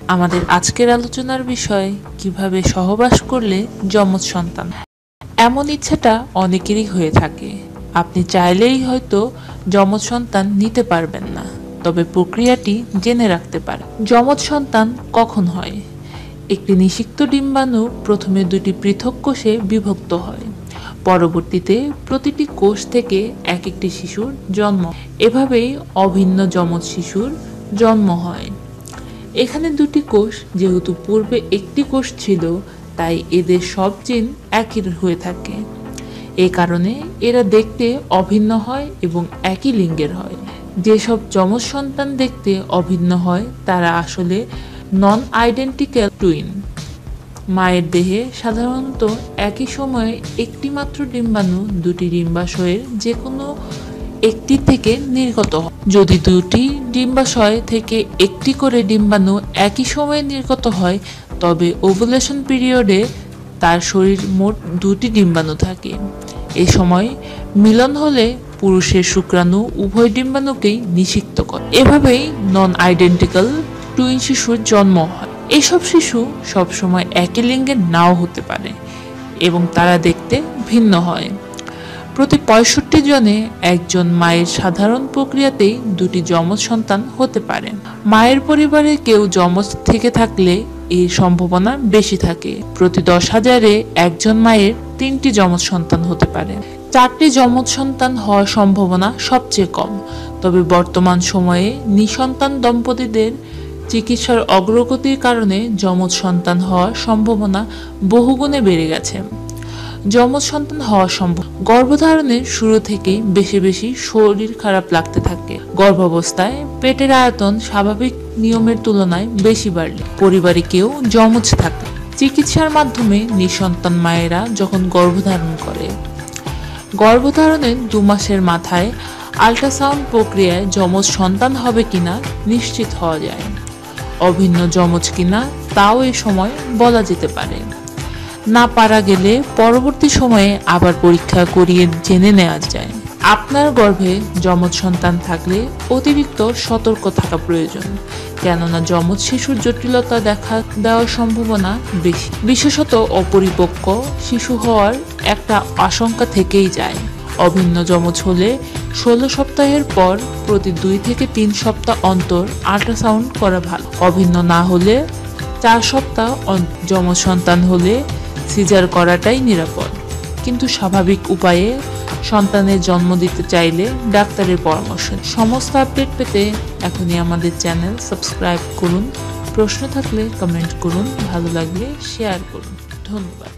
আমাদের আজকের আলোচনার বিষয় কিভাবে সহবাস করলে যমজ সন্তান। এমন ইচ্ছাটা অনেকেরই হয়ে থাকে। আপনি চাইলেই হয়তো যমজ সন্তান নিতে পারবেন না, তবে প্রক্রিয়াটি জেনে রাখতে পারেন। যমজ সন্তান কখন হয়? একটি নিষিক্ত ডিম্বাণু প্রথমে দুটি পৃথক কোষে বিভক্ত হয়। পরবর্তীতে প্রতিটি কোষ থেকে এক একটি শিশুর জন্ম। এভাবেই অভিন্ন যমজ শিশুর জন্ম হয়। এখানে দুটি কোষ, যেহেতু পূর্বে একটি কোষ ছিল, তাই এদের সব জিন একই হয়ে থাকে। এ কারণে এরা দেখতে অভিন্ন হয় এবং একই লিঙ্গের হয়। যেসব যমজ সন্তান দেখতে অভিন্ন হয় তারা আসলে নন আইডেন্টিক্যাল টুইন। মায়ের দেহে সাধারণত একই সময়ে একটি মাত্র ডিম্বাণু দুটি ডিম্বাশয়ের যে কোনো একটি থেকে নির্গত হয়। যদি দুটি ডিম্বাশয় থেকে একটি করে ডিম্বাণু একই সময়ে নির্গত হয়, তবে ওভুলেশন পিরিয়ডে তার শরীর মোট দুটি ডিম্বাণু থাকে। এ সময় মিলন হলে পুরুষের শুক্রাণু উভয় ডিম্বাণুকেই নিষিক্ত করে। এভাবেই নন আইডেন্টিক্যাল টুইন শিশুর জন্ম হয়। এসব শিশু সবসময় একই লিঙ্গের নাও হতে পারে এবং তারা দেখতে ভিন্ন হয়। প্রতি ৬৫ জনে একজন মায়ের সাধারণ প্রক্রিয়াতেই দুটি যমজ সন্তান হতে পারে। মায়ের পরিবারে কেউ যমজ থেকে থাকলে এর সম্ভাবনা বেশি থাকে। প্রতি ১০,০০০-এ একজন মায়ের ৩টি যমজ সন্তান হতে পারে। ৪টি যমজ সন্তান হওয়ার সম্ভাবনা সবচেয়ে কম। তবে বর্তমান সময়ে নিঃসন্তান দম্পতিদের চিকিৎসার অগ্রগতির কারণে যমজ সন্তান হওয়ার সম্ভাবনা বহুগুণে বেড়ে গেছে। যমজ সন্তান হওয়া সম্ভব। গর্ভধারণের শুরু থেকেই বেশি বেশি শরীর খারাপ লাগতে থাকে। গর্ভাবস্থায় পেটের আয়তন স্বাভাবিক নিয়মের তুলনায় বেশি বাড়লে পরিবারে কেউ যমজ থাকে। চিকিৎসার মাধ্যমে নিঃসন্তান মায়েরা যখন গর্ভধারণ করে, গর্ভধারণের ২ মাসের মাথায় আল্ট্রাসাউন্ড প্রক্রিয়ায় যমজ সন্তান হবে কিনা নিশ্চিত হওয়া যায়। অভিন্ন যমজ কিনা তাও এ সময় বলা যেতে পারে। না পারা গেলে পরবর্তী সময়ে আবার পরীক্ষা করিয়ে জেনে নেওয়া যায়। আপনার গর্ভে যমজ সন্তান থাকলে অতিরিক্ত সতর্ক থাকা প্রয়োজন, কেননা যমজ শিশুর জটিলতা দেখা দেওয়ার সম্ভাবনা বেশি। বিশেষত অপরিপক্ক শিশু হওয়ার একটা আশঙ্কা থেকেই যায়। অভিন্ন যমজ হলে ১৬ সপ্তাহের পর প্রতি ২ থেকে ৩ সপ্তাহ অন্তর আল্ট্রাসাউন্ড করা ভালো। অভিন্ন না হলে ৪ সপ্তাহ যমজ সন্তান হলে সিজার করাটাই নিরাপদ। কিন্তু স্বাভাবিক উপায়ে সন্তানের জন্ম দিতে চাইলে ডাক্তারের পরামর্শ। সমস্ত আপডেট পেতে এখনই আমাদের চ্যানেল সাবস্ক্রাইব করুন। প্রশ্ন থাকলে কমেন্ট করুন, ভালো লাগলে শেয়ার করুন। ধন্যবাদ।